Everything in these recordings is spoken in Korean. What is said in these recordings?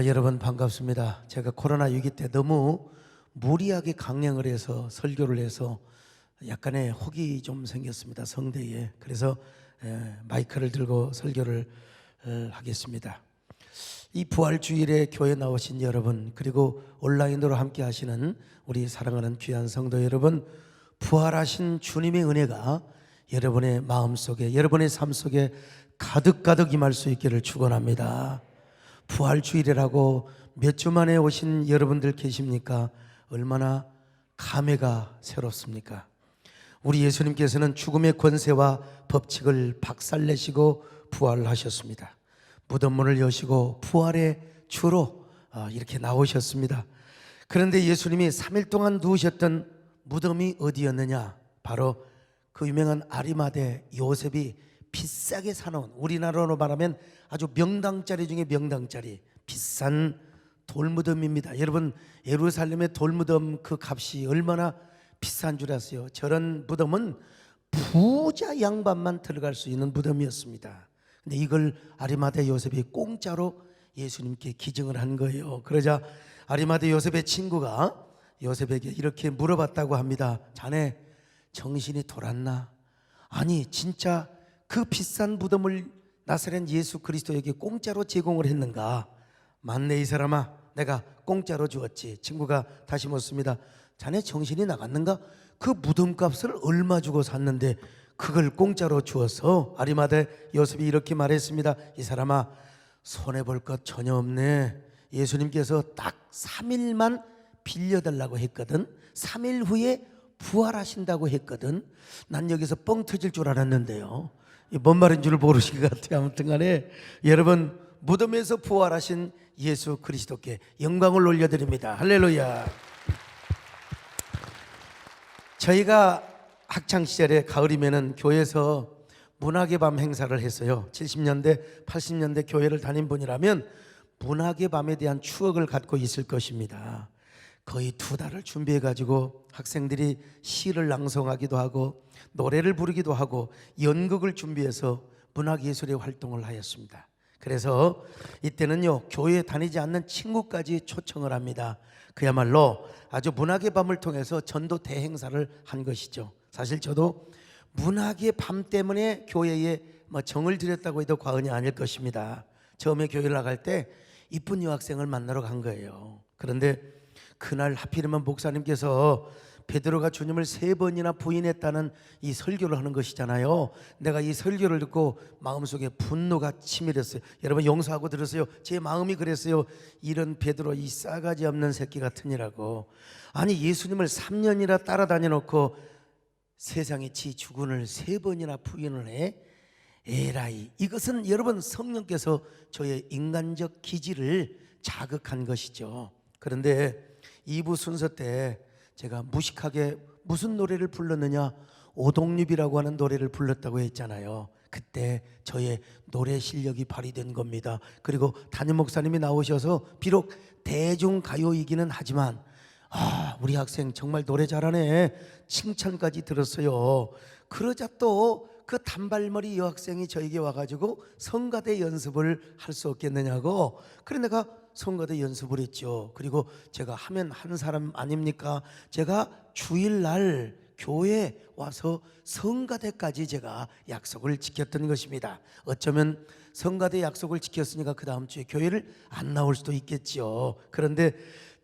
여러분 반갑습니다. 제가 코로나 위기 때 너무 무리하게 강령을 해서 설교를 해서 약간의 혹이 좀 생겼습니다. 성대에. 그래서 마이크를 들고 설교를 하겠습니다. 이 부활주일에 교회 나오신 여러분, 그리고 온라인으로 함께 하시는 우리 사랑하는 귀한 성도 여러분, 부활하신 주님의 은혜가 여러분의 마음속에, 여러분의 삶 속에 가득가득 임할 수 있기를 축원합니다. 부활주일이라고 몇 주 만에 오신 여러분들 계십니까? 얼마나 감회가 새롭습니까? 우리 예수님께서는 죽음의 권세와 법칙을 박살내시고 부활하셨습니다. 무덤 문을 여시고 부활의 주로 이렇게 나오셨습니다. 그런데 예수님이 3일 동안 누우셨던 무덤이 어디였느냐? 바로 그 유명한 아리마대 요셉이 비싸게 사놓은, 우리나라로 말하면 아주 명당짜리 중에 명당짜리 비싼 돌무덤입니다. 여러분, 예루살렘의 돌무덤 그 값이 얼마나 비싼 줄 아세요? 저런 무덤은 부자 양반만 들어갈 수 있는 무덤이었습니다. 근데 이걸 아리마대 요셉이 공짜로 예수님께 기증을 한 거예요. 그러자 아리마대 요셉의 친구가 요셉에게 이렇게 물어봤다고 합니다. 자네 정신이 돌았나? 아니, 진짜 그 비싼 무덤을 나사렛 예수 그리스도에게 공짜로 제공을 했는가? 맞네 이 사람아, 내가 공짜로 주었지. 친구가 다시 묻습니다. 자네 정신이 나갔는가? 그 무덤값을 얼마 주고 샀는데 그걸 공짜로 주어서? 아리마대 요셉이 이렇게 말했습니다. 이 사람아, 손해볼 것 전혀 없네. 예수님께서 딱 3일만 빌려달라고 했거든. 3일 후에 부활하신다고 했거든. 난 여기서 뻥 터질 줄 알았는데요, 뭔 말인 줄 모르신 것 같아요. 아무튼 간에 여러분, 무덤에서 부활하신 예수 그리스도께 영광을 올려드립니다. 할렐루야. 저희가 학창시절에 가을이면은 교회에서 문학의 밤 행사를 했어요. 70년대 80년대 교회를 다닌 분이라면 문학의 밤에 대한 추억을 갖고 있을 것입니다. 거의 2달을 준비해가지고 학생들이 시를 낭송하기도 하고 노래를 부르기도 하고 연극을 준비해서 문학예술의 활동을 하였습니다. 그래서 이때는요, 교회에 다니지 않는 친구까지 초청을 합니다. 그야말로 아주 문학의 밤을 통해서 전도 대행사를 한 것이죠. 사실 저도 문학의 밤 때문에 교회에 정을 들였다고 해도 과언이 아닐 것입니다. 처음에 교회를 나갈 때 이쁜 여학생을 만나러 간 거예요. 그런데 그날 하필이면 목사님께서 베드로가 주님을 3번이나 부인했다는 이 설교를 하는 것이잖아요. 내가 이 설교를 듣고 마음속에 분노가 치밀했어요. 여러분 용서하고 들으세요. 제 마음이 그랬어요. 이런 베드로, 이 싸가지 없는 새끼 같으니라고. 아니, 예수님을 3년이나 따라다녀 놓고 세상에 지 주군을 3번이나 부인을 해? 에라이, 이것은 여러분 성령께서 저의 인간적 기질을 자극한 것이죠. 그런데 2부 순서 때 제가 무식하게 무슨 노래를 불렀느냐, 오동잎이라고 하는 노래를 불렀다고 했잖아요. 그때 저의 노래 실력이 발휘된 겁니다. 그리고 담임 목사님이 나오셔서 비록 대중가요이기는 하지만 우리 학생 정말 노래 잘하네, 칭찬까지 들었어요. 그러자 또 그 단발머리 여학생이 저에게 와가지고 성가대 연습을 할 수 없겠느냐고. 그래 내가 성가대 연습을 했죠. 그리고 제가 하면 한 사람 아닙니까? 제가 주일날 교회에 와서 성가대까지 제가 약속을 지켰던 것입니다. 어쩌면 성가대 약속을 지켰으니까 그 다음 주에 교회를 안 나올 수도 있겠죠. 그런데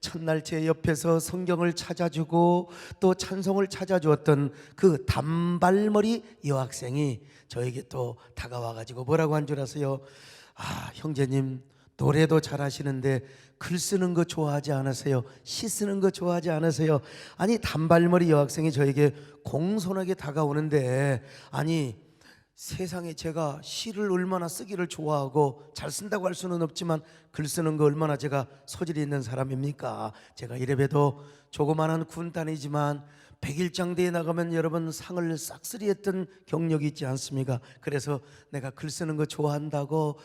첫날 제 옆에서 성경을 찾아주고 또 찬송을 찾아주었던 그 단발머리 여학생이 저에게 또 다가와가지고 뭐라고 한 줄 아세요? 형제님, 노래도 잘하시는데 글 쓰는 거 좋아하지 않으세요? 시 쓰는 거 좋아하지 않으세요? 아니, 단발머리 여학생이 저에게 공손하게 다가오는데, 아니 세상에 제가 시를 얼마나 쓰기를 좋아하고 잘 쓴다고 할 수는 없지만 글 쓰는 거 얼마나 제가 소질이 있는 사람입니까? 제가 이래봬도 조그마한 군단이지만 100일장대에 나가면 여러분 상을 싹쓸이 했던 경력이 있지 않습니까? 그래서 내가 글 쓰는 거 좋아한다고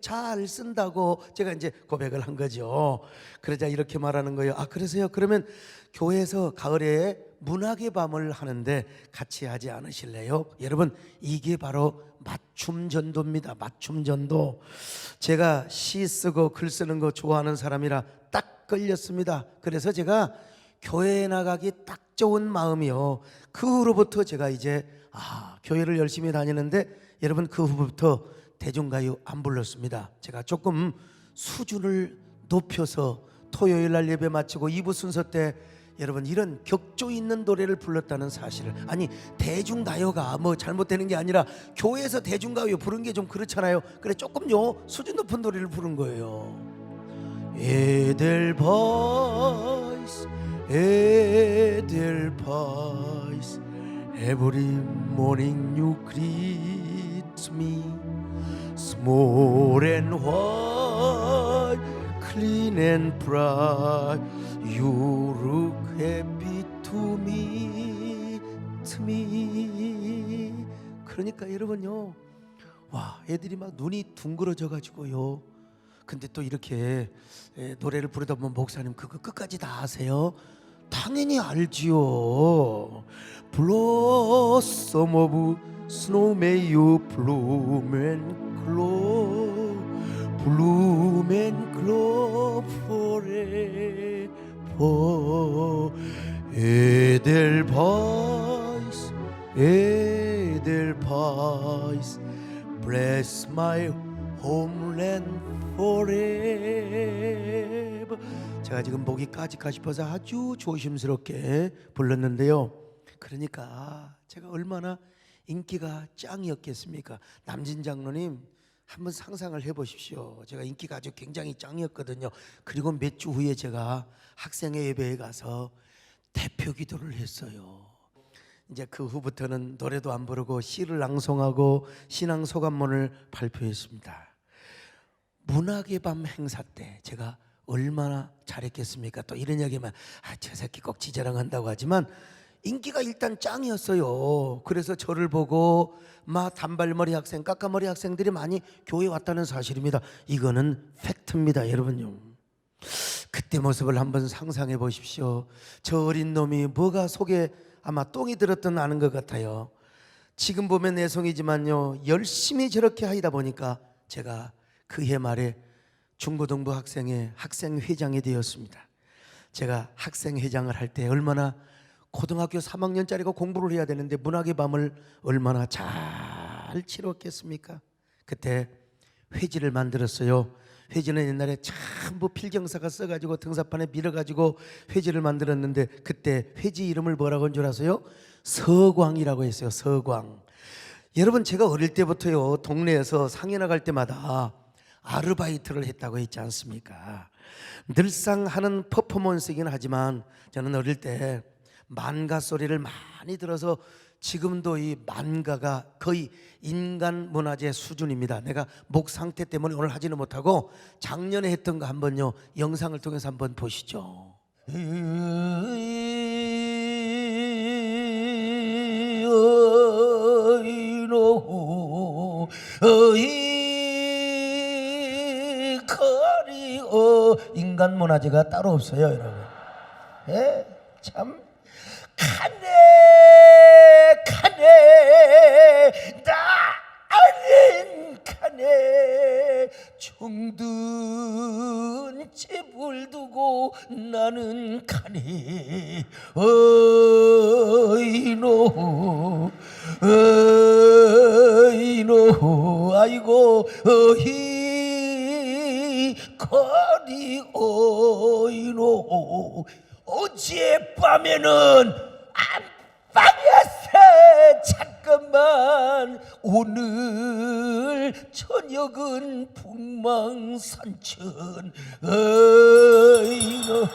잘 쓴다고 제가 이제 고백을 한 거죠. 그러자 이렇게 말하는 거예요. 그러세요? 그러면 교회에서 가을에 문학의 밤을 하는데 같이 하지 않으실래요? 여러분, 이게 바로 맞춤 전도입니다. 맞춤 전도. 제가 시 쓰고 글 쓰는 거 좋아하는 사람이라 딱 걸렸습니다. 그래서 제가 교회에 나가기 딱 좋은 마음이요. 그 후로부터 제가 이제 교회를 열심히 다니는데 여러분, 그 후부터 대중가요 안 불렀습니다. 제가 조금 수준을 높여서 토요일 날 예배 마치고 2부 순서 때 여러분 이런 격조 있는 노래를 불렀다는 사실을, 아니 대중가요가 뭐 잘못되는 게 아니라 교회에서 대중가요 부른 게 좀 그렇잖아요. 그래 조금요 수준 높은 노래를 부른 거예요. 에델보이스 에델보이스 Every morning you greet me Small and white Clean and bright You look happy to me 그러니까 여러분요, 와 애들이 막 눈이 둥그러져 가지고요. 근데 또 이렇게 노래를 부르다 보면 목사님 그거 끝까지 다 아세요? 당연히 알지요. Blossom of snow may you bloom and glow Bloom and glow forever Edelweiss Edelweiss Bless my homeland forever. 제가 지금 목이 까질까 싶어서 아주 조심스럽게 불렀는데요. 그러니까 제가 얼마나 인기가 짱이었겠습니까? 남진 장로님 한번 상상을 해보십시오. 제가 인기가 아주 굉장히 짱이었거든요. 그리고 몇 주 후에 제가 학생회 예배에 가서 대표 기도를 했어요. 이제 그 후부터는 노래도 안 부르고 시를 낭송하고 신앙 소감문을 발표했습니다. 문학의 밤 행사 때 제가 얼마나 잘했겠습니까? 또 이런 이야기만 저 새끼 꼭 지자랑한다고 하지만 인기가 일단 짱이었어요. 그래서 저를 보고 막 단발머리 학생, 까까머리 학생들이 많이 교회에 왔다는 사실입니다. 이거는 팩트입니다, 여러분요. 그때 모습을 한번 상상해 보십시오. 저 어린 놈이 뭐가 속에 아마 똥이 들었던 아는 것 같아요. 지금 보면 내성이지만요, 열심히 저렇게 하다 보니까 제가 그해 말에 중고등부 학생회 학생회장이 되었습니다. 제가 학생회장을 할 때 얼마나 고등학교 3학년짜리가 공부를 해야 되는데 문학의 밤을 얼마나 잘 치렀겠습니까? 그때 회지를 만들었어요. 회지는 옛날에 전부 필경사가 써가지고 등사판에 밀어가지고 회지를 만들었는데 그때 회지 이름을 뭐라고 한 줄 아세요? 서광이라고 했어요. 서광. 여러분, 제가 어릴 때부터요 동네에서 상해 나갈 때마다 아르바이트를 했다고 했지 않습니까? 늘상 하는 퍼포먼스이긴 하지만 저는 어릴 때 만가 소리를 많이 들어서 지금도 이 만가가 거의 인간 문화재 수준입니다. 내가 목 상태 때문에 오늘 하지는 못하고 작년에 했던 거 한번요 영상을 통해서 한번 보시죠. 인간 문화재가 따로 없어요, 여러분. 참 가네 나는 가네 정든 집을 두고 나는 가네 어이노 아이고 거리 어이노 어젯밤에는 안방이었어. 잠깐만 오늘 저녁은 북망산천 어이노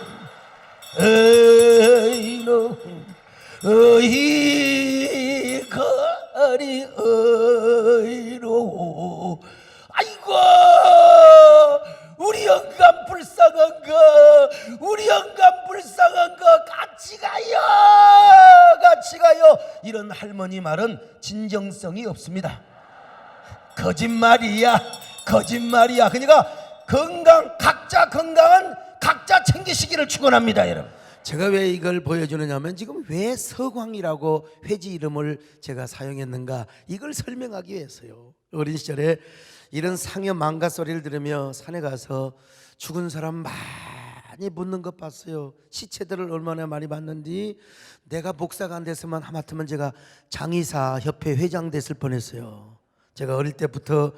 어이 거리 어이노 아이고 우리 영감 불쌍한 거 같이 가요. 이런 할머니 말은 진정성이 없습니다. 거짓말이야. 그러니까 각자 건강은 각자 챙기시기를 축원합니다, 여러분. 제가 왜 이걸 보여주느냐면 지금 왜 서광이라고 회지 이름을 제가 사용했는가 이걸 설명하기 위해서요. 어린 시절에 이런 상여 망가 소리를 들으며 산에 가서 죽은 사람 많이 묻는 것 봤어요. 시체들을 얼마나 많이 봤는지 내가 목사가 안 됐으면 하마터면 제가 장의사 협회 회장 됐을 뻔했어요. 제가 어릴 때부터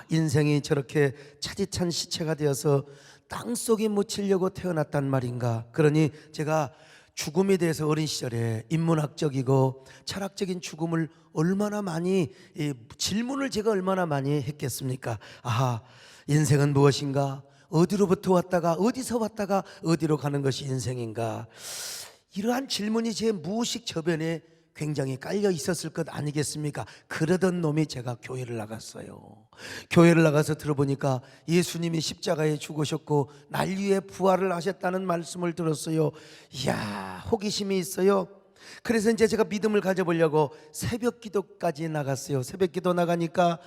인생이 저렇게 차디찬 시체가 되어서 땅속에 묻히려고 태어났단 말인가. 그러니 제가 죽음에 대해서 어린 시절에 인문학적이고 철학적인 죽음을 얼마나 많이 질문을 제가 얼마나 많이 했겠습니까? 인생은 무엇인가? 어디로부터 왔다가 어디서 왔다가 어디로 가는 것이 인생인가? 이러한 질문이 제 무의식 저변에 굉장히 깔려 있었을 것 아니겠습니까? 그러던 놈이 제가 교회를 나갔어요. 교회를 나가서 들어보니까 예수님이 십자가에 죽으셨고 난리에 부활을 하셨다는 말씀을 들었어요. 이야, 호기심이 있어요. 그래서 이제 제가 믿음을 가져보려고 새벽 기도까지 나갔어요. 새벽 기도 나가니까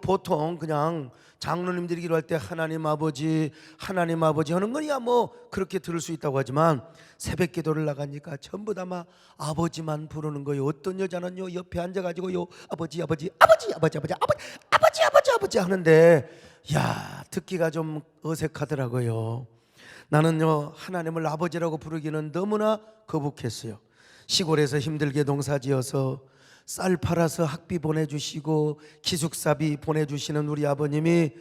보통 그냥 장로님들이 기도할 때 하나님 아버지 하는 거야 그렇게 들을 수 있다고 하지만 새벽 기도를 나가니까 전부 다 아버지만 부르는 거예요. 어떤 여자는요 옆에 앉아가지고요 아버지 하는데 듣기가 좀 어색하더라고요. 나는요 하나님을 아버지라고 부르기는 너무나 거북했어요. 시골에서 힘들게 농사지어서 쌀 팔아서 학비 보내주시고 기숙사비 보내주시는 우리 아버님이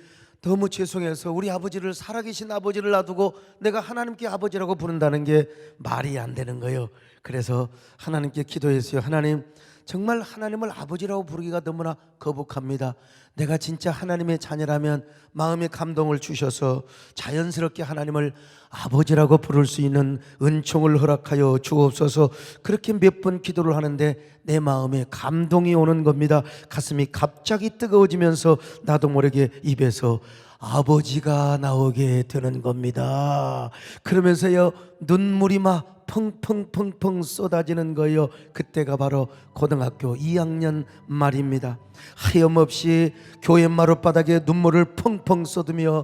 너무 죄송해서 우리 아버지를 살아계신 아버지를 놔두고 내가 하나님께 아버지라고 부른다는 게 말이 안 되는 거예요. 그래서 하나님께 기도했어요. 하나님, 정말 하나님을 아버지라고 부르기가 너무나 거북합니다. 내가 진짜 하나님의 자녀라면 마음의 감동을 주셔서 자연스럽게 하나님을 아버지라고 부를 수 있는 은총을 허락하여 주옵소서. 그렇게 몇 번 기도를 하는데 내 마음에 감동이 오는 겁니다. 가슴이 갑자기 뜨거워지면서 나도 모르게 입에서 아버지가 나오게 되는 겁니다. 그러면서요 눈물이 펑펑펑펑 쏟아지는 거예요. 그때가 바로 고등학교 2학년 말입니다. 하염없이 교회 마룻바닥에 눈물을 펑펑 쏟으며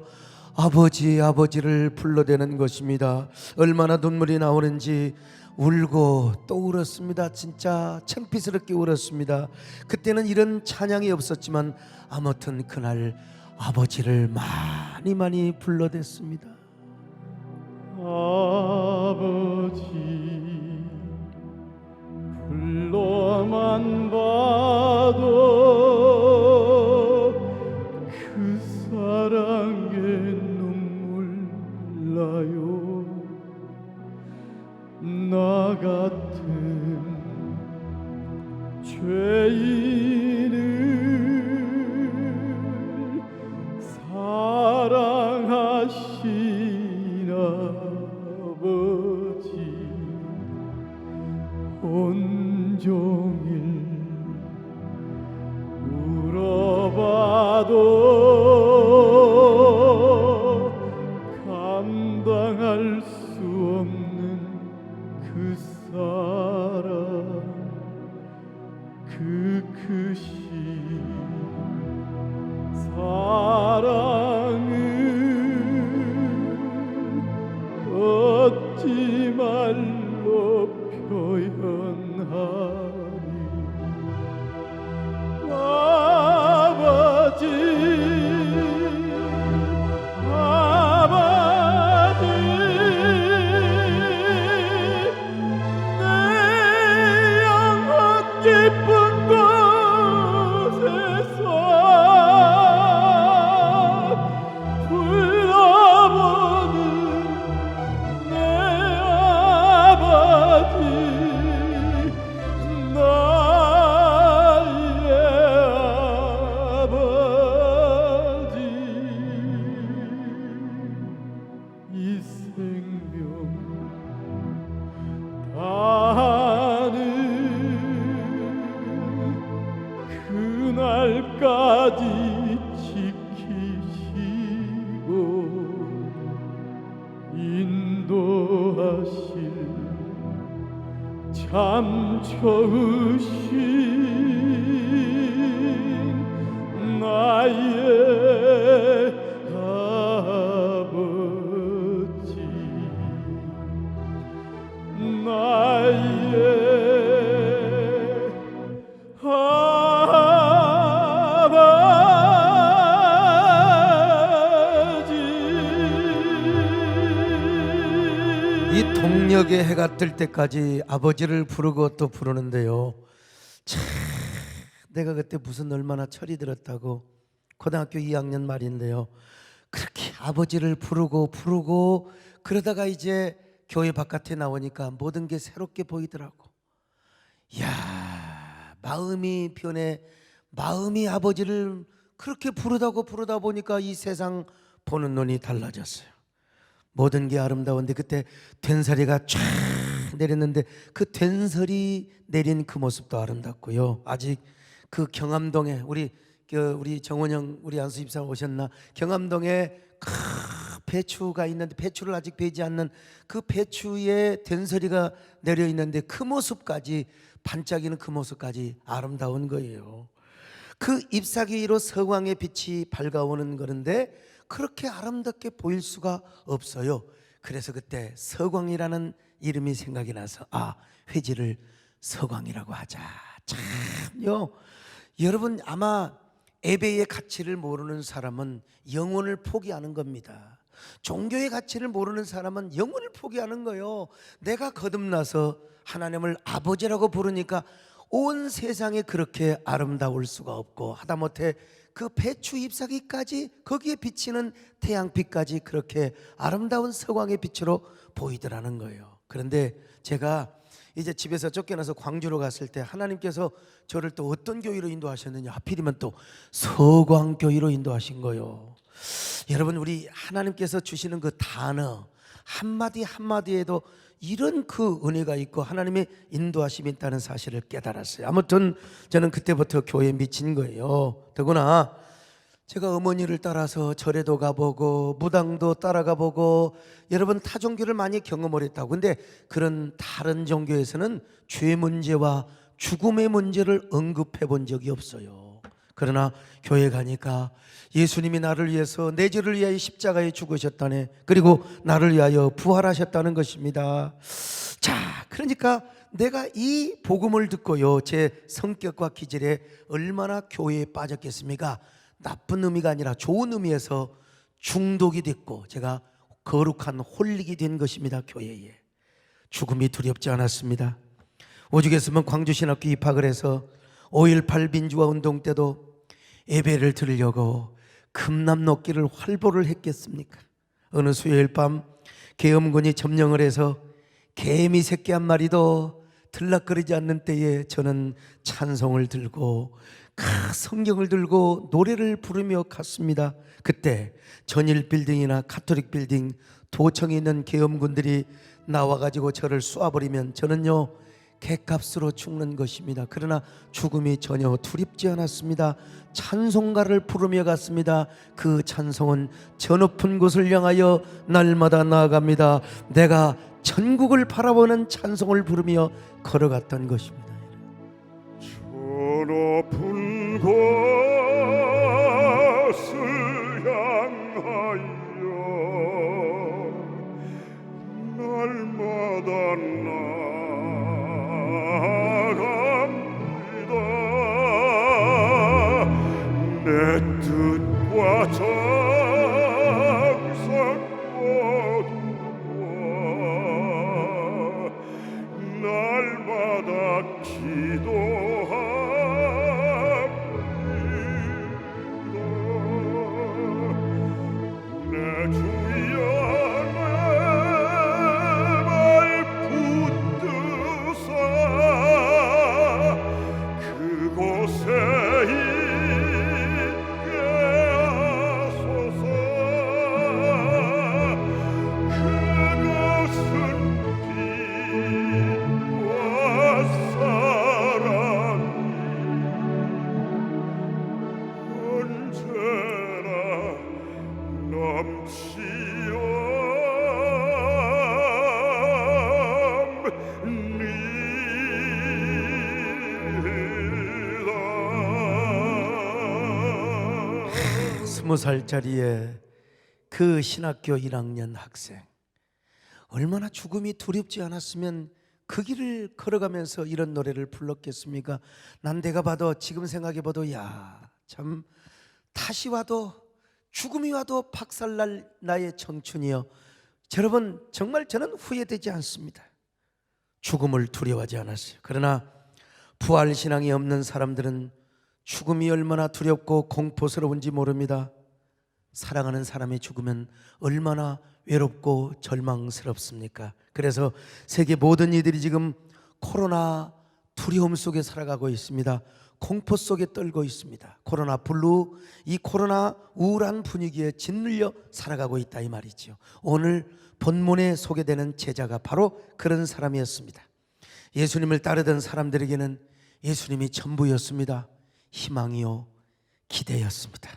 아버지를 불러대는 것입니다. 얼마나 눈물이 나오는지 울고 또 울었습니다. 진짜 창피스럽게 울었습니다. 그때는 이런 찬양이 없었지만 아무튼 그날 아버지를 많이 불러댔습니다. 아버지 불러만 봐도 그 사랑에 눈물 나요. 나 같은 죄인을 사랑하신 아버지 온종일 울어봐도 감당할 수 없는 그 사랑 그 크신 사랑을 어찌 말로 표현하리. 아버지 내 영혼 깊은 곳에서 불러보는 내 아버지 나의 아버지 이 생명 다하는 그날까지 지키시고 인도하실 참 좋으신 나의 아버지 저녁에 해가 뜰 때까지 아버지를 부르고 또 부르는데요. 참, 내가 그때 무슨 얼마나 철이 들었다고. 고등학교 2학년 말인데요. 그렇게 아버지를 부르고 그러다가 이제 교회 바깥에 나오니까 모든 게 새롭게 보이더라고. 야, 마음이 변해. 마음이 아버지를 그렇게 부르다 보니까 이 세상 보는 눈이 달라졌어요. 모든 게 아름다운데 그때 된소리가 쫙 내렸는데 그 된소리 내린 그 모습도 아름답고요. 아직 그 경암동에 우리 정원영 우리 안수 집사 오셨나? 경암동에 배추가 있는데 배추를 아직 베지 않는 그 배추에 된소리가 내려 있는데 그 모습까지 반짝이는 그 모습까지 아름다운 거예요. 그 잎사귀 위로 서광의 빛이 밝아오는 그런데 그렇게 아름답게 보일 수가 없어요. 그래서 그때 서광이라는 이름이 생각이 나서 회지를 서광이라고 하자. 참요. 여러분 아마 예배의 가치를 모르는 사람은 영혼을 포기하는 겁니다. 종교의 가치를 모르는 사람은 영혼을 포기하는 거예요. 내가 거듭나서 하나님을 아버지라고 부르니까 온 세상에 그렇게 아름다울 수가 없고 하다못해 그 배추 잎사귀까지 거기에 비치는 태양빛까지 그렇게 아름다운 서광의 빛으로 보이더라는 거예요. 그런데 제가 이제 집에서 쫓겨나서 광주로 갔을 때 하나님께서 저를 또 어떤 교회로 인도하셨느냐, 하필이면 또 서광교회로 인도하신 거예요. 여러분 우리 하나님께서 주시는 그 단어 한마디 한마디에도 이런 그 은혜가 있고 하나님의 인도하심이 있다는 사실을 깨달았어요. 아무튼 저는 그때부터 교회에 미친 거예요. 더구나 제가 어머니를 따라서 절에도 가보고 무당도 따라가 보고 여러분 타 종교를 많이 경험을 했다고. 근데 그런 다른 종교에서는 죄 문제와 죽음의 문제를 언급해 본 적이 없어요. 그러나 교회 가니까 예수님이 나를 위해서 내 죄를 위하여 십자가에 죽으셨다네. 그리고 나를 위하여 부활하셨다는 것입니다. 자, 그러니까 내가 이 복음을 듣고요, 제 성격과 기질에 얼마나 교회에 빠졌겠습니까? 나쁜 의미가 아니라 좋은 의미에서 중독이 됐고 제가 거룩한 홀릭이 된 것입니다. 교회에 죽음이 두렵지 않았습니다. 오죽했으면 광주신학교 입학을 해서 5.18 민주화 운동 때도 예배를 드리려고 금남녹기를 활보를 했겠습니까? 어느 수요일 밤 계엄군이 점령을 해서 개미 새끼 한 마리도 들락거리지 않는 때에 저는 찬송을 들고 성경을 들고 노래를 부르며 갔습니다. 그때 전일 빌딩이나 가톨릭 빌딩 도청에 있는 계엄군들이 나와가지고 저를 쏘아버리면 저는요 객값으로 죽는 것입니다. 그러나 죽음이 전혀 두렵지 않았습니다. 찬송가를 부르며 갔습니다. 그 찬송은 저 높은 곳을 향하여 날마다 나아갑니다. 내가 천국을 바라보는 찬송을 부르며 걸어갔던 것입니다. 저 높은 곳을 향하여 날마다 나아갑니다. 내 뜻과 정성 모두와 날마다 기도합니다. 내 주여 내 말 붙드사 그곳에 있게 하소서. 그것은 빛과 사랑이 언제나 넘치옵니다. 20살짜리의 그 신학교 1학년 학생, 얼마나 죽음이 두렵지 않았으면 그 길을 걸어가면서 이런 노래를 불렀겠습니까? 난 내가 봐도 지금 생각해 봐도 야, 참 다시 와도 죽음이 와도 박살날 나의 청춘이여. 여러분 정말 저는 후회되지 않습니다. 죽음을 두려워하지 않았어요. 그러나 부활 신앙이 없는 사람들은 죽음이 얼마나 두렵고 공포스러운지 모릅니다. 사랑하는 사람이 죽으면 얼마나 외롭고 절망스럽습니까? 그래서 세계 모든 이들이 지금 코로나 두려움 속에 살아가고 있습니다. 공포 속에 떨고 있습니다. 코로나 블루, 이 코로나 우울한 분위기에 짓눌려 살아가고 있다 이 말이죠. 오늘 본문에 소개되는 제자가 바로 그런 사람이었습니다. 예수님을 따르던 사람들에게는 예수님이 전부였습니다. 희망이요 기대였습니다.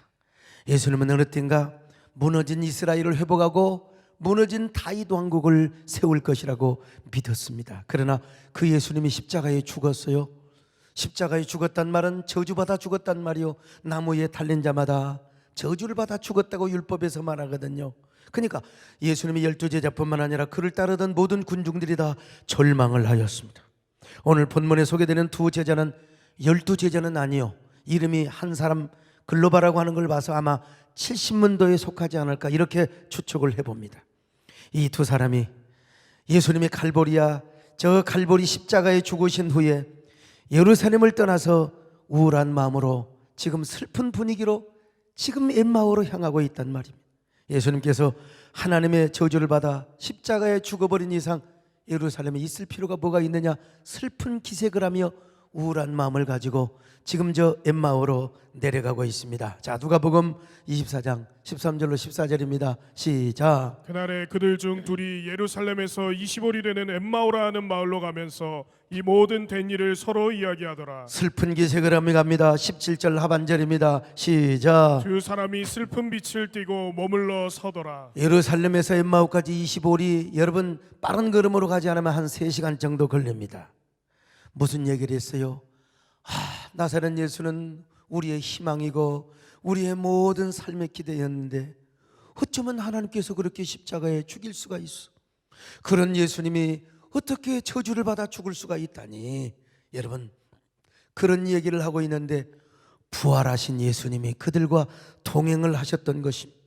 예수님은 어느 때인가 무너진 이스라엘을 회복하고 무너진 다윗 왕국을 세울 것이라고 믿었습니다. 그러나 그 예수님이 십자가에 죽었어요. 십자가에 죽었단 말은 저주받아 죽었단 말이요, 나무에 달린 자마다 저주를 받아 죽었다고 율법에서 말하거든요. 그러니까 예수님이 12제자뿐만 아니라 그를 따르던 모든 군중들이 다 절망을 하였습니다. 오늘 본문에 소개되는 두 제자는 12제자는 아니요, 이름이 한 사람 글로바라고 하는 걸 봐서 아마 70문도에 속하지 않을까 이렇게 추측을 해봅니다. 이 두 사람이 예수님의 갈보리야, 저 갈보리 십자가에 죽으신 후에 예루살렘을 떠나서 우울한 마음으로 지금 슬픈 분위기로 지금 엠마오로 향하고 있단 말입니다. 예수님께서 하나님의 저주를 받아 십자가에 죽어버린 이상 예루살렘에 있을 필요가 뭐가 있느냐, 슬픈 기색을 하며 우울한 마음을 가지고 지금 저 엠마오로 내려가고 있습니다. 자, 누가복음 24장 13절로 14절입니다. 시작. 그날에 그들 중 둘이 예루살렘에서 25리 되는 엠마오라 하는 마을로 가면서 이 모든 된 일을 서로 이야기하더라. 슬픈 기색을 하며 갑니다. 17절 하반절입니다. 시작. 두 사람이 슬픈 빛을 띠고 머물러 서더라. 예루살렘에서 엠마오까지 25리, 여러분 빠른 걸음으로 가지 않으면 한 3시간 정도 걸립니다. 무슨 얘기를 했어요? 나사렛 예수는 우리의 희망이고 우리의 모든 삶의 기대였는데 어쩌면 하나님께서 그렇게 십자가에 죽일 수가 있어? 그런 예수님이 어떻게 저주를 받아 죽을 수가 있다니? 여러분, 그런 얘기를 하고 있는데 부활하신 예수님이 그들과 동행을 하셨던 것입니다.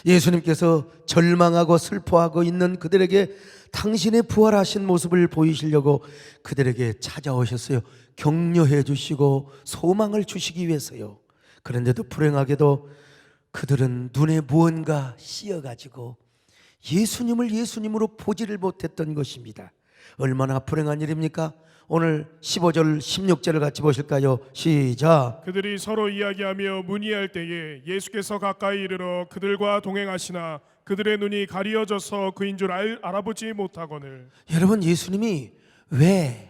예수님께서 절망하고 슬퍼하고 있는 그들에게 당신의 부활하신 모습을 보이시려고 그들에게 찾아오셨어요. 격려해 주시고 소망을 주시기 위해서요. 그런데도 불행하게도 그들은 눈에 무언가 씌어가지고 예수님을 예수님으로 보지를 못했던 것입니다. 얼마나 불행한 일입니까? 오늘 15절 16절을 같이 보실까요? 시작. 그들이 서로 이야기하며 문의할 때에 예수께서 가까이 이르러 그들과 동행하시나 그들의 눈이 가리어져서 그인 줄 알아보지 못하거늘. 여러분, 예수님이 왜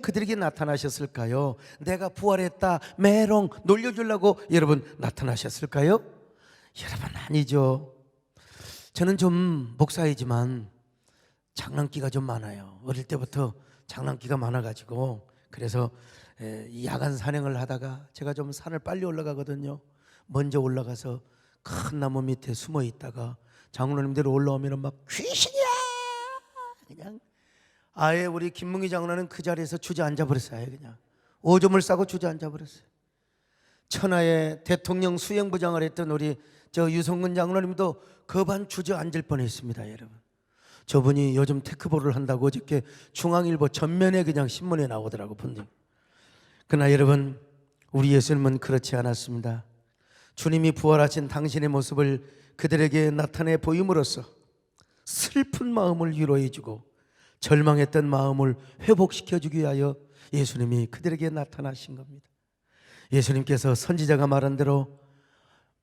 그들에게 나타나셨을까요? 내가 부활했다 메롱 놀려주려고 여러분 나타나셨을까요? 여러분, 아니죠. 저는 좀 목사이지만 장난기가 좀 많아요. 어릴 때부터 장난기가 많아가지고 그래서 야간 산행을 하다가 제가 좀 산을 빨리 올라가거든요. 먼저 올라가서 큰 나무 밑에 숨어 있다가 장로님들 올라오면 막 귀신이야 그냥 아예 우리 김문기 장로는 그 자리에서 주저앉아 버렸어요. 그냥 오줌을 싸고 주저앉아 버렸어요. 천하의 대통령 수행부장을 했던 우리 저 유성근 장로님도 거반 주저앉을 뻔했습니다. 여러분, 저분이 요즘 테크볼을 한다고 어저께 중앙일보 전면에 그냥 신문에 나오더라고 본들. 그러나 여러분, 우리 예수님은 그렇지 않았습니다. 주님이 부활하신 당신의 모습을 그들에게 나타내 보임으로써 슬픈 마음을 위로해 주고 절망했던 마음을 회복시켜주기 위하여 예수님이 그들에게 나타나신 겁니다. 예수님께서 선지자가 말한 대로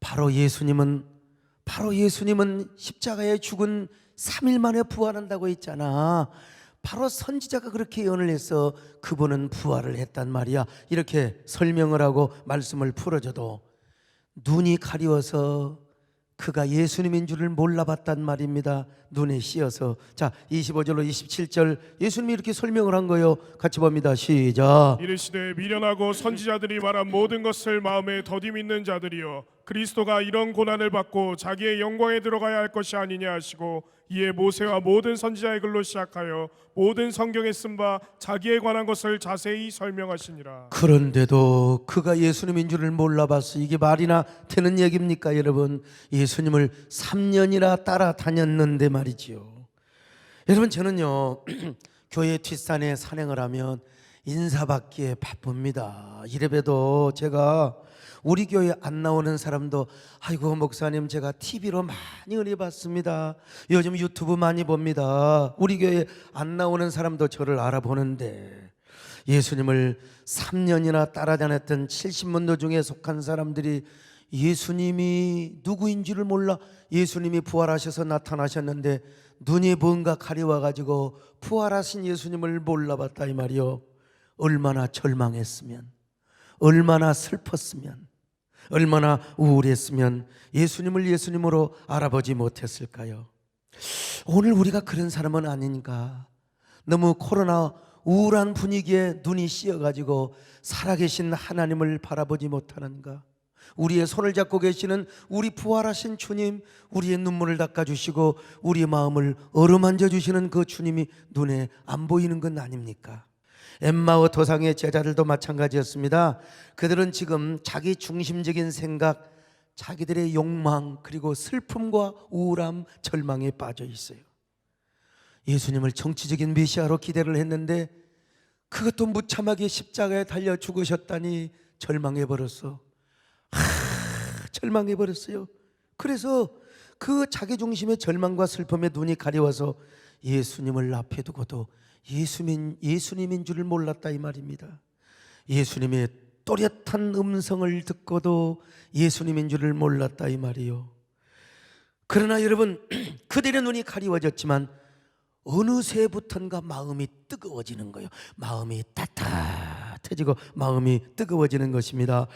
바로 예수님은 십자가에 죽은 3일 만에 부활한다고 했잖아. 바로 선지자가 그렇게 예언을 해서 그분은 부활을 했단 말이야. 이렇게 설명을 하고 말씀을 풀어줘도 눈이 가리워서 그가 예수님인 줄을 몰라봤단 말입니다. 눈에 씌어서. 자, 25절로 27절 예수님이 이렇게 설명을 한 거예요. 같이 봅니다. 시작. 이르시되 미련하고 선지자들이 말한 모든 것을 마음에 더디 믿는 자들이여, 그리스도가 이런 고난을 받고 자기의 영광에 들어가야 할 것이 아니냐 하시고, 이에 모세와 모든 선지자의 글로 시작하여 모든 성경에 쓴 바 자기에 관한 것을 자세히 설명하시니라. 그런데도 그가 예수님인 줄을 몰라봤어. 이게 말이나 되는 얘기입니까? 여러분, 예수님을 3년이나 따라다녔는데 말이지요. 여러분, 저는요 교회 뒷산에 산행을 하면 인사받기에 바쁩니다. 이래봬도 제가 우리 교회 안 나오는 사람도 아이고 목사님 제가 TV로 많이 은혜 받습니다. 요즘 유튜브 많이 봅니다. 우리 교회 안 나오는 사람도 저를 알아보는데, 예수님을 3년이나 따라다녔던 70문도 중에 속한 사람들이 예수님이 누구인지를 몰라 예수님이 부활하셔서 나타나셨는데 눈이 뭔가 가려워가지고 부활하신 예수님을 몰라봤다 이 말이요. 얼마나 절망했으면, 얼마나 슬펐으면, 얼마나 우울했으면 예수님을 예수님으로 알아보지 못했을까요? 오늘 우리가 그런 사람은 아닌가? 너무 코로나 우울한 분위기에 눈이 씌어가지고 살아계신 하나님을 바라보지 못하는가? 우리의 손을 잡고 계시는 우리 부활하신 주님, 우리의 눈물을 닦아주시고 우리의 마음을 어루만져 주시는 그 주님이 눈에 안 보이는 건 아닙니까? 엠마오 도상의 제자들도 마찬가지였습니다. 그들은 지금 자기 중심적인 생각, 자기들의 욕망, 그리고 슬픔과 우울함, 절망에 빠져 있어요. 예수님을 정치적인 메시아로 기대를 했는데 그것도 무참하게 십자가에 달려 죽으셨다니 절망해버렸어. 절망해버렸어요. 그래서 그 자기중심의 절망과 슬픔에 눈이 가려워서 예수님을 앞에 두고도 예수님인 줄을 몰랐다 이 말입니다. 예수님의 또렷한 음성을 듣고도 예수님인 줄을 몰랐다 이 말이요. 그러나 여러분, 그들의 눈이 가리워졌지만 어느새부턴가 마음이 뜨거워지는 거예요. 마음이 따뜻해지고 마음이 뜨거워지는 것입니다.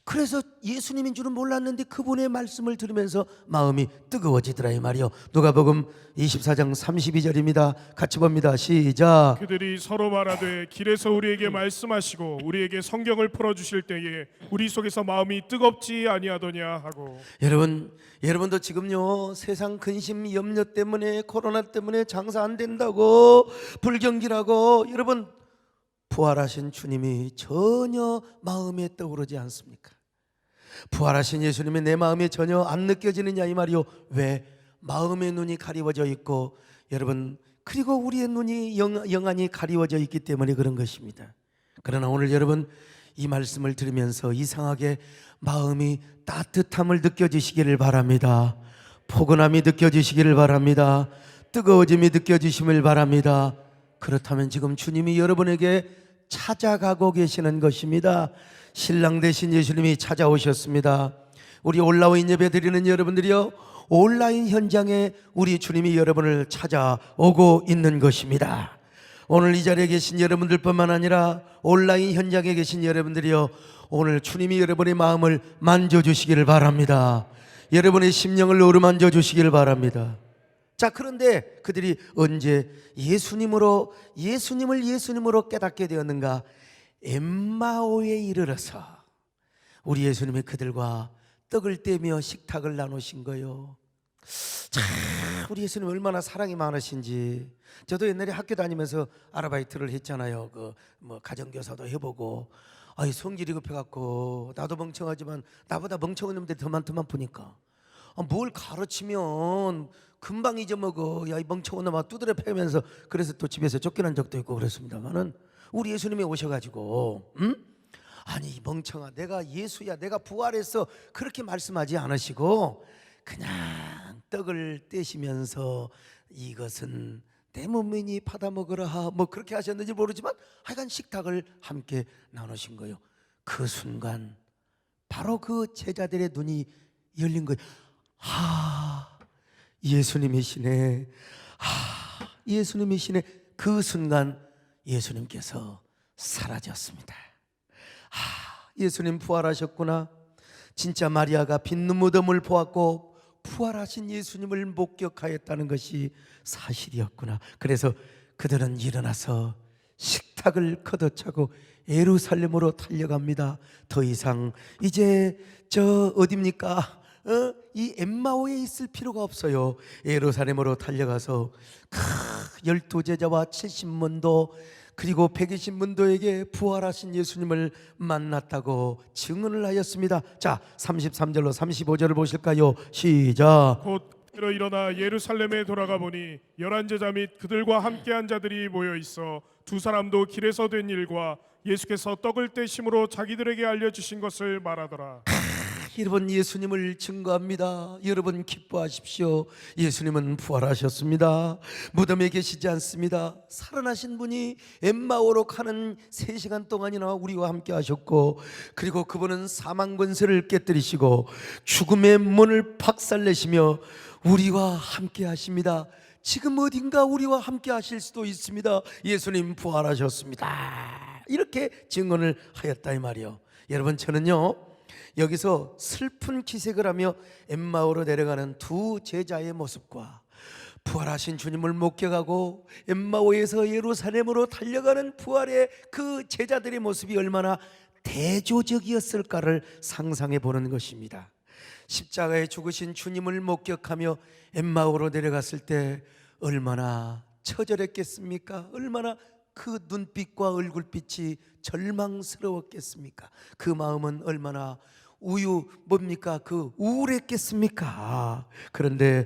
그래서 예수님인 줄은 몰랐는데 그분의 말씀을 들으면서 마음이 뜨거워지더라 이 말이요. 누가복음 24장 32절입니다. 같이 봅니다. 시작. 그들이 서로 말하되 길에서 우리에게 말씀하시고 우리에게 성경을 풀어주실 때에 우리 속에서 마음이 뜨겁지 아니하더냐 하고. 여러분도 지금요 세상 근심 염려 때문에, 코로나 때문에 장사 안 된다고 불경기라고, 여러분 부활하신 주님이 전혀 마음에 떠오르지 않습니까? 부활하신 예수님이 내 마음에 전혀 안 느껴지느냐 이 말이요. 왜? 마음의 눈이 가리워져 있고, 여러분, 그리고 우리의 눈이 영안이 가리워져 있기 때문에 그런 것입니다. 그러나 오늘 여러분 이 말씀을 들으면서 이상하게 마음이 따뜻함을 느껴지시기를 바랍니다. 포근함이 느껴지시기를 바랍니다. 뜨거워짐이 느껴지심을 바랍니다. 그렇다면 지금 주님이 여러분에게 찾아가고 계시는 것입니다. 신랑 되신 예수님이 찾아오셨습니다. 우리 온라인 예배 드리는 여러분들이요, 온라인 현장에 우리 주님이 여러분을 찾아오고 있는 것입니다. 오늘 이 자리에 계신 여러분들뿐만 아니라 온라인 현장에 계신 여러분들이요, 오늘 주님이 여러분의 마음을 만져주시기를 바랍니다. 여러분의 심령을 어루만져 주시기를 바랍니다. 자, 그런데 그들이 언제 예수님을 예수님으로 깨닫게 되었는가? 엠마오에 이르러서 우리 예수님이 그들과 떡을 떼며 식탁을 나누신 거요. 참, 우리 예수님 얼마나 사랑이 많으신지. 저도 옛날에 학교 다니면서 아르바이트를 했잖아요. 가정교사도 해보고, 성질이 급해갖고 나도 멍청하지만 나보다 멍청한 놈들이 더 많더만. 뭘 가르치면 금방 잊어먹어. 야, 이 멍청한 놈아 두드려 패면서. 그래서 또 집에서 쫓겨난 적도 있고 그랬습니다만은, 우리 예수님이 오셔가지고 아니 이 멍청아, 내가 예수야, 내가 부활했어, 그렇게 말씀하지 않으시고 그냥 떡을 떼시면서 이것은 내 몸이니 받아 먹으라, 뭐 그렇게 하셨는지 모르지만 하여간 식탁을 함께 나누신 거예요. 그 순간 바로 그 제자들의 눈이 열린 거예요. 예수님이시네. 예수님이시네. 그 순간 예수님께서 사라졌습니다. 예수님 부활하셨구나. 진짜 마리아가 빈 무덤을 보았고 부활하신 예수님을 목격하였다는 것이 사실이었구나. 그래서 그들은 일어나서 식탁을 걷어차고 예루살렘으로 달려갑니다. 더 이상 이제 어디입니까? 이 엠마오에 있을 필요가 없어요. 예루살렘으로 달려가서 12제자와 70문도 그리고 120문도에게 부활하신 예수님을 만났다고 증언을 하였습니다. 자, 33절로 35절을 보실까요? 시작. 곧 그러 일어나 예루살렘에 돌아가 보니 11제자 및 그들과 함께한 자들이 모여 있어 두 사람도 길에서 된 일과 예수께서 떡을 떼심으로 자기들에게 알려주신 것을 말하더라. 여러분, 예수님을 증거합니다. 여러분 기뻐하십시오. 예수님은 부활하셨습니다. 무덤에 계시지 않습니다. 살아나신 분이 엠마오로 가는 3시간 동안이나 우리와 함께 하셨고, 그리고 그분은 사망 권세를 깨뜨리시고 죽음의 문을 박살내시며 우리와 함께 하십니다. 지금 어딘가 우리와 함께 하실 수도 있습니다. 예수님 부활하셨습니다. 이렇게 증언을 하였다 이 말이요. 여러분, 저는요 여기서 슬픈 기색을 하며 엠마오로 내려가는 두 제자의 모습과 부활하신 주님을 목격하고 엠마오에서 예루살렘으로 달려가는 부활의 그 제자들의 모습이 얼마나 대조적이었을까를 상상해 보는 것입니다. 십자가에 죽으신 주님을 목격하며 엠마오로 내려갔을 때 얼마나 처절했겠습니까? 얼마나 그 눈빛과 얼굴빛이 절망스러웠겠습니까? 그 마음은 얼마나 우울했겠습니까? 그런데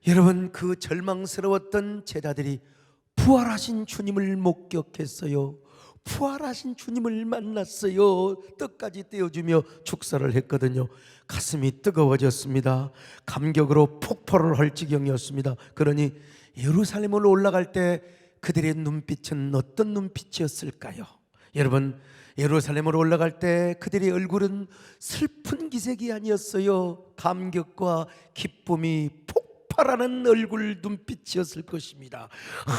여러분, 그 절망스러웠던 제자들이 부활하신 주님을 목격했어요. 부활하신 주님을 만났어요. 떡까지 떼어주며 축사를 했거든요. 가슴이 뜨거워졌습니다. 감격으로 폭발을 할 지경이었습니다. 그러니 예루살렘으로 올라갈 때 그들의 눈빛은 어떤 눈빛이었을까요? 여러분, 예루살렘으로 올라갈 때 그들의 얼굴은 슬픈 기색이 아니었어요. 감격과 기쁨이 폭발하는 얼굴 눈빛이었을 것입니다.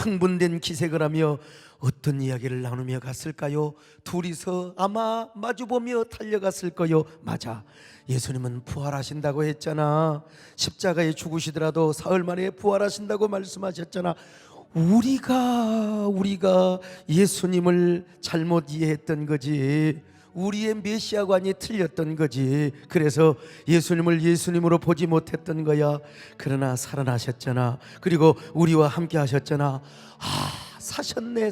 흥분된 기색을 하며 어떤 이야기를 나누며 갔을까요? 둘이서 아마 마주보며 달려갔을 거요. 맞아, 예수님은 부활하신다고 했잖아. 십자가에 죽으시더라도 사흘 만에 부활하신다고 말씀하셨잖아. 우리가 예수님을 잘못 이해했던 거지. 우리의 메시아관이 틀렸던 거지. 그래서 예수님을 예수님으로 보지 못했던 거야. 그러나 살아나셨잖아. 그리고 우리와 함께 하셨잖아. 사셨네.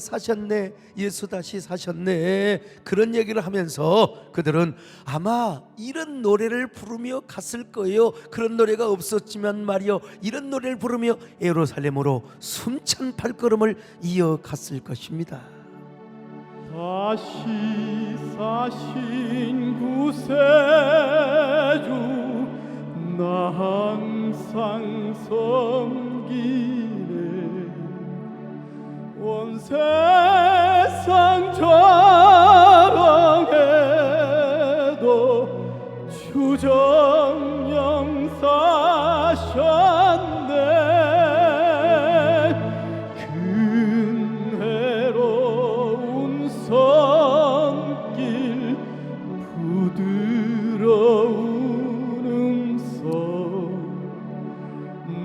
예수 다시 사셨네. 그런 얘기를 하면서 그들은 아마 이런 노래를 부르며 갔을 거예요. 그런 노래가 없었지만 말이요, 이런 노래를 부르며 예루살렘으로 숨찬 발걸음을 이어갔을 것입니다. 다시 사신 구세주, 나 항상 섬기네. 온 세상 자랑해도 주정령 사셨네. 근혜로운 손길, 부드러운 음성,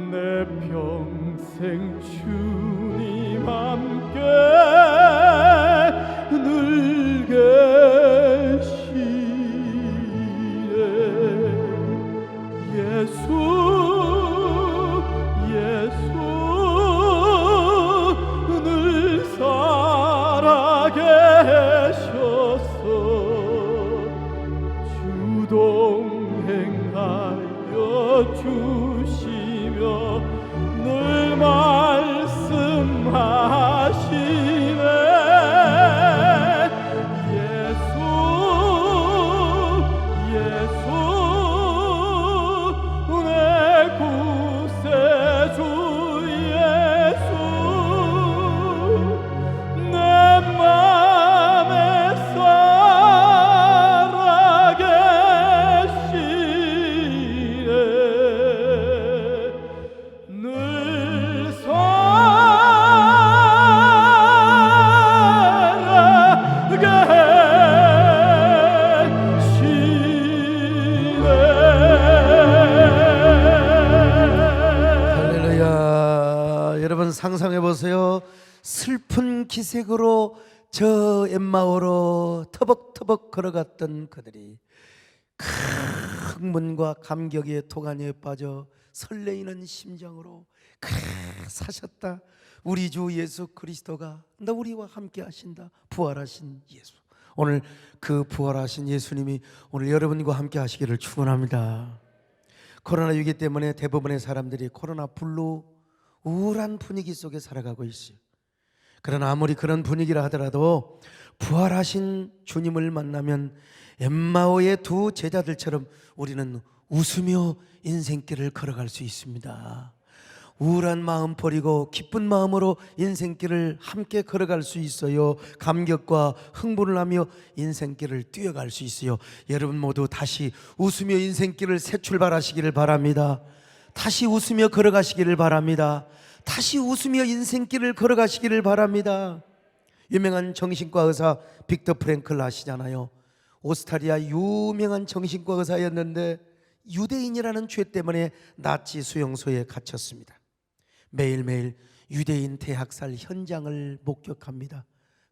내 평생 주님 함께 늘 계시네. 예수 늘 살아계셔서 주동행하여 주시며 늘 말씀하시네. 예수 내 구세주 예수, 내 맘에 살아계시네. 늘 할렐루야. 여러분 상상해 보세요. 슬픈 기색으로 저 엠마오로 터벅터벅 걸어갔던 그들이 흥분과 감격의 도가니에 빠져 설레이는 심정으로 사셨다. 우리 주 예수 그리스도가 너 우리와 함께 하신다. 부활하신 예수. 오늘 그 부활하신 예수님이 오늘 여러분과 함께 하시기를 축원합니다. 코로나 위기 때문에 대부분의 사람들이 코로나 블루, 우울한 분위기 속에 살아가고 있어요. 그러나 아무리 그런 분위기라 하더라도 부활하신 주님을 만나면 엠마오의 두 제자들처럼 우리는 웃으며 인생길을 걸어갈 수 있습니다. 우울한 마음 버리고 기쁜 마음으로 인생길을 함께 걸어갈 수 있어요. 감격과 흥분을 하며 인생길을 뛰어갈 수 있어요. 여러분 모두 다시 웃으며 인생길을 새 출발하시기를 바랍니다. 다시 웃으며 걸어가시기를 바랍니다. 다시 웃으며 인생길을 걸어가시기를 바랍니다. 유명한 정신과 의사 빅터 프랭클 아시잖아요. 오스트리아 유명한 정신과 의사였는데 유대인이라는 죄 때문에 나치 수용소에 갇혔습니다. 매일매일 유대인 대학살 현장을 목격합니다.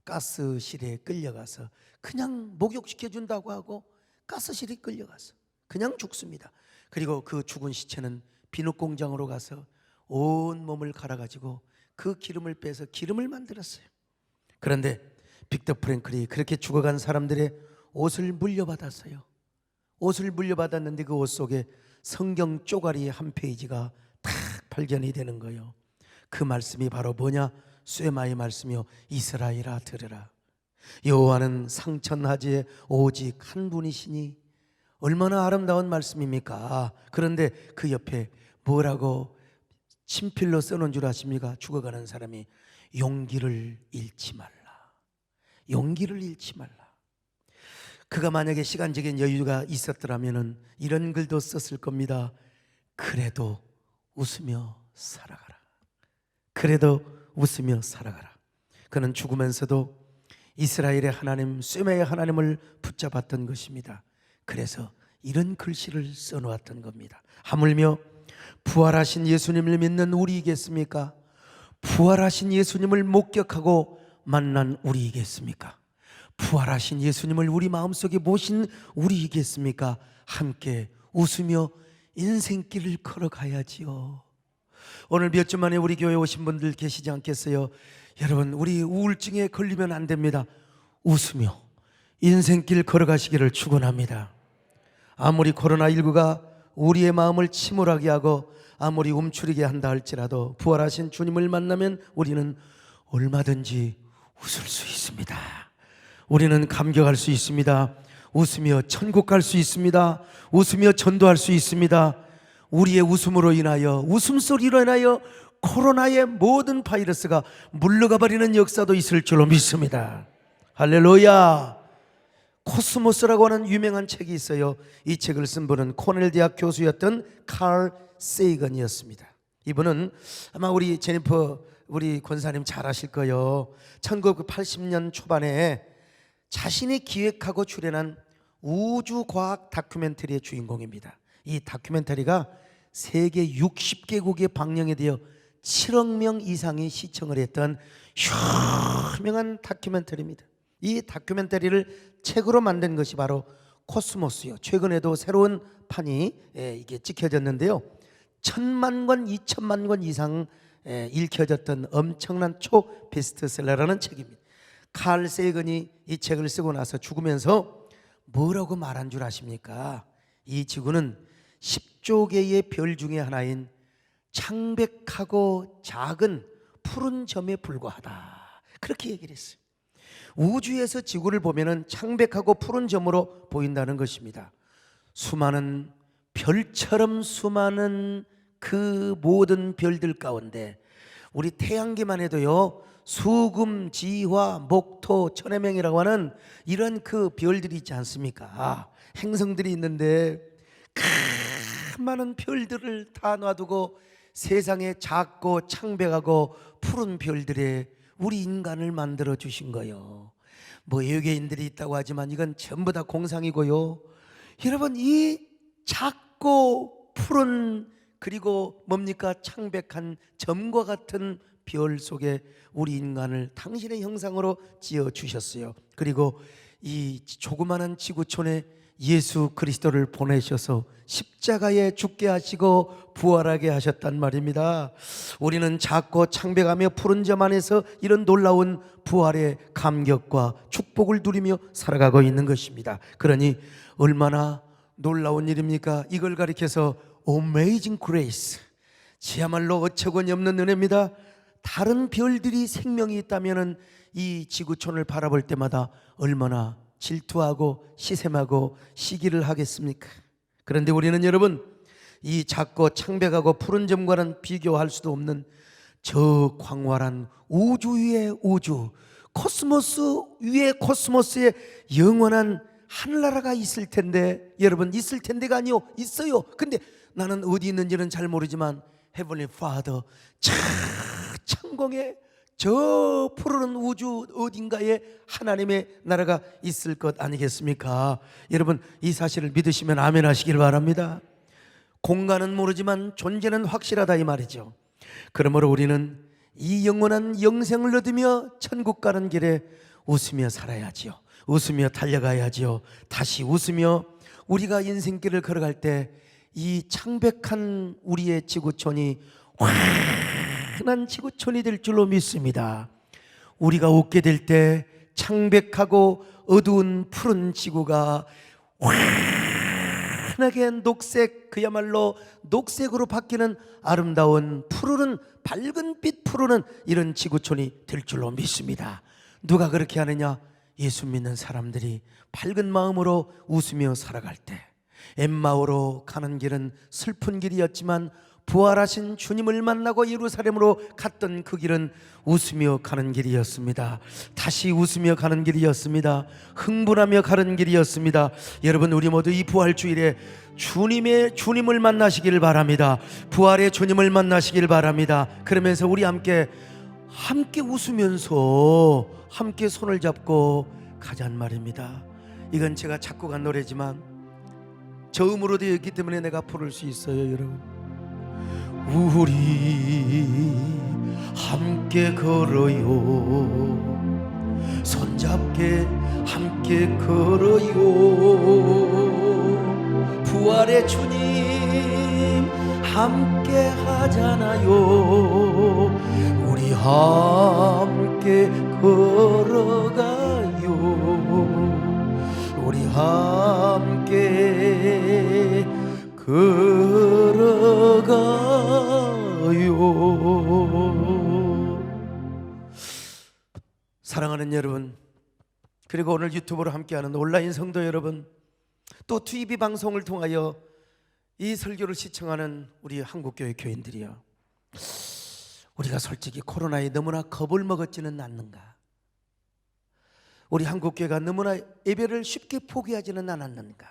가스실에 끌려가서 그냥 목욕시켜준다고 하고 가스실에 끌려가서 그냥 죽습니다. 그리고 그 죽은 시체는 비누 공장으로 가서 온 몸을 갈아가지고 그 기름을 빼서 기름을 만들었어요. 그런데 빅터 프랭클이 그렇게 죽어간 사람들의 옷을 물려받았어요. 옷을 물려받았는데 그 옷 속에 성경 쪼가리 한 페이지가 탁 발견이 되는 거예요. 그 말씀이 바로 뭐냐? 쇠마의 말씀이요, 이스라엘아 들으라. 여호와는 상천하지에 오직 한 분이시니. 얼마나 아름다운 말씀입니까? 그런데 그 옆에 뭐라고 친필로 써놓은 줄 아십니까? 죽어가는 사람이 용기를 잃지 말라. 용기를 잃지 말라. 그가 만약에 시간적인 여유가 있었더라면 이런 글도 썼을 겁니다. 그래도 웃으며 살아가라. 그래도 웃으며 살아가라. 그는 죽으면서도 이스라엘의 하나님, 쇠마의 하나님을 붙잡았던 것입니다. 그래서 이런 글씨를 써놓았던 겁니다. 하물며 부활하신 예수님을 믿는 우리이겠습니까? 부활하신 예수님을 목격하고 만난 우리이겠습니까? 부활하신 예수님을 우리 마음속에 모신 우리이겠습니까? 함께 웃으며 인생길을 걸어가야지요. 오늘 몇 주 만에 우리 교회 오신 분들 계시지 않겠어요? 여러분, 우리 우울증에 걸리면 안 됩니다. 웃으며 인생길 걸어가시기를 축원합니다. 아무리 코로나19가 우리의 마음을 침울하게 하고 아무리 움츠리게 한다 할지라도 부활하신 주님을 만나면 우리는 얼마든지 웃을 수 있습니다. 우리는 감격할 수 있습니다. 웃으며 천국 갈 수 있습니다. 웃으며 전도할 수 있습니다. 우리의 웃음으로 인하여, 웃음소리로 인하여 코로나의 모든 바이러스가 물러가 버리는 역사도 있을 줄로 믿습니다. 할렐루야. 코스모스라고 하는 유명한 책이 있어요. 이 책을 쓴 분은 코넬 대학 교수였던 칼 세이건이었습니다. 이분은 아마 우리 제니퍼 우리 권사님 잘 아실 거예요. 1980년 초반에 자신이 기획하고 출연한 우주과학 다큐멘터리의 주인공입니다. 이 다큐멘터리가 세계 60개국에 방영이 되어 7억 명 이상이 시청을 했던 유명한 다큐멘터리입니다. 이 다큐멘터리를 책으로 만든 것이 바로 코스모스요. 최근에도 새로운 판이 이게 찍혀졌는데요. 1000만 권, 2000만 권 이상 읽혀졌던 엄청난 초 베스트셀러라는 책입니다. 칼 세이건이 이 책을 쓰고 나서 죽으면서 뭐라고 말한 줄 아십니까? 이 지구는 10조 개의 별 중에 하나인 창백하고 작은 푸른 점에 불과하다. 그렇게 얘기를 했어요. 우주에서 지구를 보면은 창백하고 푸른 점으로 보인다는 것입니다. 수많은 별처럼 수많은 그 모든 별들 가운데 우리 태양계만 해도요, 수금, 지화, 목토, 천해명이라고 하는 이런 그 별들이 있지 않습니까? 행성들이 있는데 큰 많은 별들을 다 놔두고 세상에 작고 창백하고 푸른 별들에 우리 인간을 만들어 주신 거예요. 뭐 외계인들이 있다고 하지만 이건 전부 다 공상이고요. 여러분, 이 작고 푸른 그리고 뭡니까? 창백한 점과 같은 별 속에 우리 인간을 당신의 형상으로 지어 주셨어요. 그리고 이 조그마한 지구촌에 예수 그리스도를 보내셔서 십자가에 죽게 하시고 부활하게 하셨단 말입니다. 우리는 작고 창백하며 푸른 점 안에서 이런 놀라운 부활의 감격과 축복을 누리며 살아가고 있는 것입니다. 그러니 얼마나 놀라운 일입니까? 이걸 가리켜서 Amazing Grace, 지야말로 어처구니 없는 은혜입니다. 다른 별들이 생명이 있다면 이 지구촌을 바라볼 때마다 얼마나 질투하고 시샘하고 시기를 하겠습니까? 그런데 우리는 여러분, 이 작고 창백하고 푸른 점과는 비교할 수도 없는 저 광활한 우주 위의 우주, 코스모스 위의 코스모스에 영원한 하늘나라가 있을 텐데, 여러분, 있을 텐데가 아니요, 있어요. 근데 나는 어디 있는지는 잘 모르지만 Heavenly Father, 천공에 저 푸르른 우주 어딘가에 하나님의 나라가 있을 것 아니겠습니까? 여러분, 이 사실을 믿으시면 아멘 하시길 바랍니다. 공간은 모르지만 존재는 확실하다 이 말이죠. 그러므로 우리는 이 영원한 영생을 얻으며 천국 가는 길에 웃으며 살아야지요. 웃으며 달려가야지요. 다시 웃으며 우리가 인생길을 걸어갈 때 이 창백한 우리의 지구촌이 환한 지구촌이 될 줄로 믿습니다. 우리가 웃게 될 때 창백하고 어두운 푸른 지구가 환하게 녹색, 그야말로 녹색으로 바뀌는 아름다운 푸르른 밝은 빛 푸르는 이런 지구촌이 될 줄로 믿습니다. 누가 그렇게 하느냐? 예수 믿는 사람들이 밝은 마음으로 웃으며 살아갈 때. 엠마오로 가는 길은 슬픈 길이었지만 부활하신 주님을 만나고 예루살렘으로 갔던 그 길은 웃으며 가는 길이었습니다. 다시 웃으며 가는 길이었습니다. 흥분하며 가는 길이었습니다. 여러분, 우리 모두 이 부활주일에 주님을 만나시길 바랍니다. 부활의 주님을 만나시길 바랍니다. 그러면서 우리 함께 웃으면서 함께 손을 잡고 가자는 말입니다. 이건 제가 작곡한 노래지만 저음으로 되어 있기 때문에 내가 부를 수 있어요. 여러분, 우리 함께 걸어요, 손잡게 함께 걸어요. 부활의 주님 함께 하잖아요. 우리 함께 걸어가요. 우리 함께 걸어가요. 사랑하는 여러분, 그리고 오늘 유튜브로 함께하는 온라인 성도 여러분, 또 TV 방송을 통하여 이 설교를 시청하는 우리 한국교회 교인들이요, 우리가 솔직히 코로나에 너무나 겁을 먹었지는 않는가? 우리 한국교회가 너무나 예배를 쉽게 포기하지는 않았는가?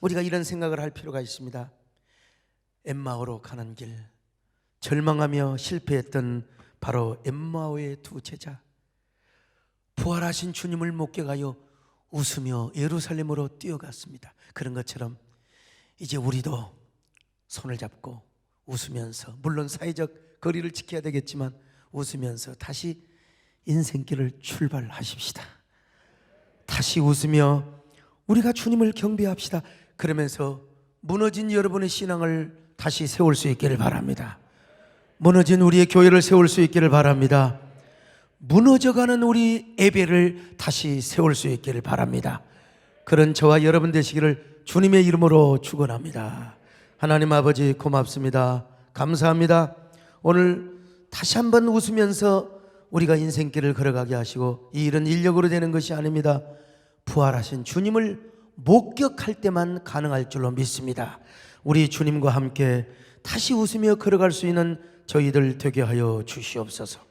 우리가 이런 생각을 할 필요가 있습니다. 엠마오로 가는 길, 절망하며 실패했던 바로 엠마오의 두 제자, 부활하신 주님을 목격하여 웃으며 예루살렘으로 뛰어갔습니다. 그런 것처럼 이제 우리도 손을 잡고 웃으면서, 물론 사회적 거리를 지켜야 되겠지만 웃으면서 다시 인생길을 출발하십시다. 다시 웃으며 우리가 주님을 경배합시다. 그러면서 무너진 여러분의 신앙을 다시 세울 수 있기를 바랍니다. 무너진 우리의 교회를 세울 수 있기를 바랍니다. 무너져가는 우리 예배를 다시 세울 수 있기를 바랍니다. 그런 저와 여러분 되시기를 주님의 이름으로 축원합니다. 하나님 아버지, 고맙습니다. 감사합니다. 오늘 다시 한번 웃으면서 우리가 인생길을 걸어가게 하시고, 이 일은 인력으로 되는 것이 아닙니다. 부활하신 주님을 목격할 때만 가능할 줄로 믿습니다. 우리 주님과 함께 다시 웃으며 걸어갈 수 있는 저희들 되게 하여 주시옵소서.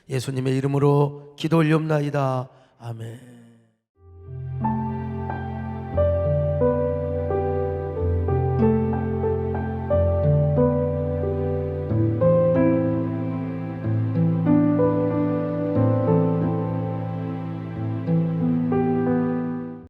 예수님의 이름으로 기도 올리옵나이다. 아멘.